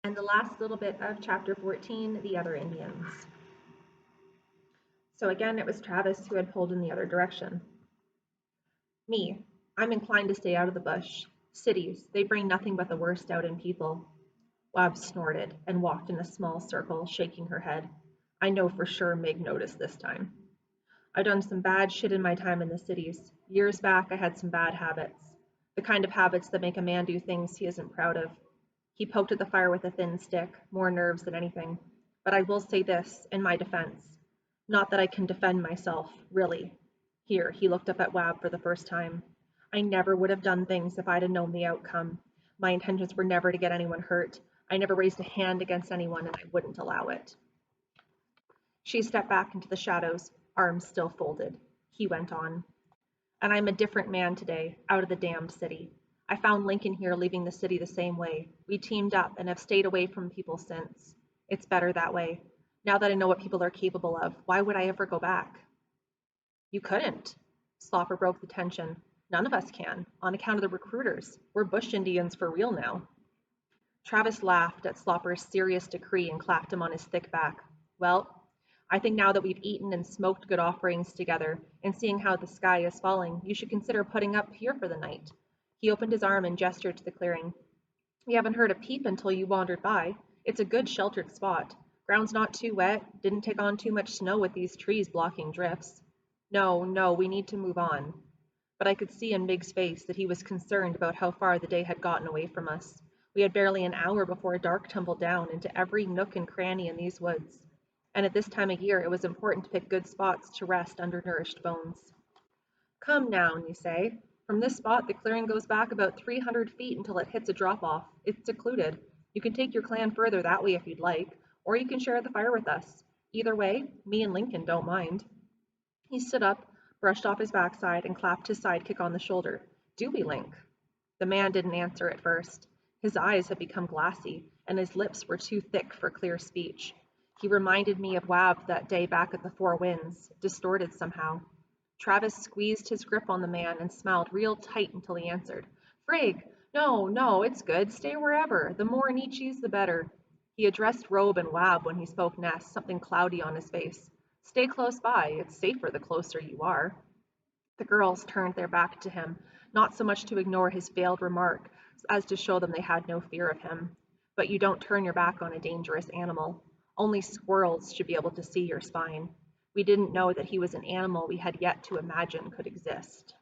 And the last little bit of chapter 14, the other Indians. So again, it was Travis who had pulled in the other direction. Me, I'm inclined to stay out of the bush. Cities, they bring nothing but the worst out in people. Wab snorted and walked in a small circle, shaking her head. I know for sure Mig noticed this time. I've done some bad shit in my time in the cities. Years back, I had some bad habits. The kind of habits that make a man do things he isn't proud of. He poked at the fire with a thin stick, more nerves than anything. But I will say this, in my defense. Not that I can defend myself, really. Here, he looked up at Wab for the first time. I never would have done things if I'd have known the outcome. My intentions were never to get anyone hurt. I never raised a hand against anyone, and I wouldn't allow it. She stepped back into the shadows, arms still folded. He went on. And I'm a different man today, out of the damned city. I found Lincoln here leaving the city the same way. We teamed up and have stayed away from people since. It's better that way. Now that I know what people are capable of, why would I ever go back? You couldn't. Slopper broke the tension. None of us can, on account of the recruiters. We're bush Indians for real now. Travis laughed at Slopper's serious decree and clapped him on his thick back. Well, I think now that we've eaten and smoked good offerings together, and seeing how the sky is falling, you should consider putting up here for the night. He opened his arm and gestured to the clearing. We haven't heard a peep until you wandered by. It's a good sheltered spot. Ground's not too wet, didn't take on too much snow with these trees blocking drifts. No, we need to move on. But I could see in Mig's face that he was concerned about how far the day had gotten away from us. We had barely an hour before dark tumbled down into every nook and cranny in these woods. And at this time of year it was important to pick good spots to rest undernourished bones. Come now, you say. From this spot the clearing goes back about 300 feet until it hits a drop-off. It's secluded. You can take your clan further that way if you'd like, or you can share the fire with us. Either way, me and Lincoln don't mind. He stood up, brushed off his backside, and clapped his sidekick on the shoulder. Do we, Link? The man didn't answer at first. His eyes had become glassy, and his lips were too thick for clear speech. He reminded me of Wab that day back at the Four Winds, distorted somehow. Travis squeezed his grip on the man and smiled real tight until he answered. Frig! No, it's good. Stay wherever. The more Nietzsche's, the better. He addressed Robe and Wab when he spoke next, something cloudy on his face. Stay close by. It's safer the closer you are. The girls turned their back to him, not so much to ignore his veiled remark as to show them they had no fear of him. But you don't turn your back on a dangerous animal. Only squirrels should be able to see your spine. We didn't know that he was an animal we had yet to imagine could exist.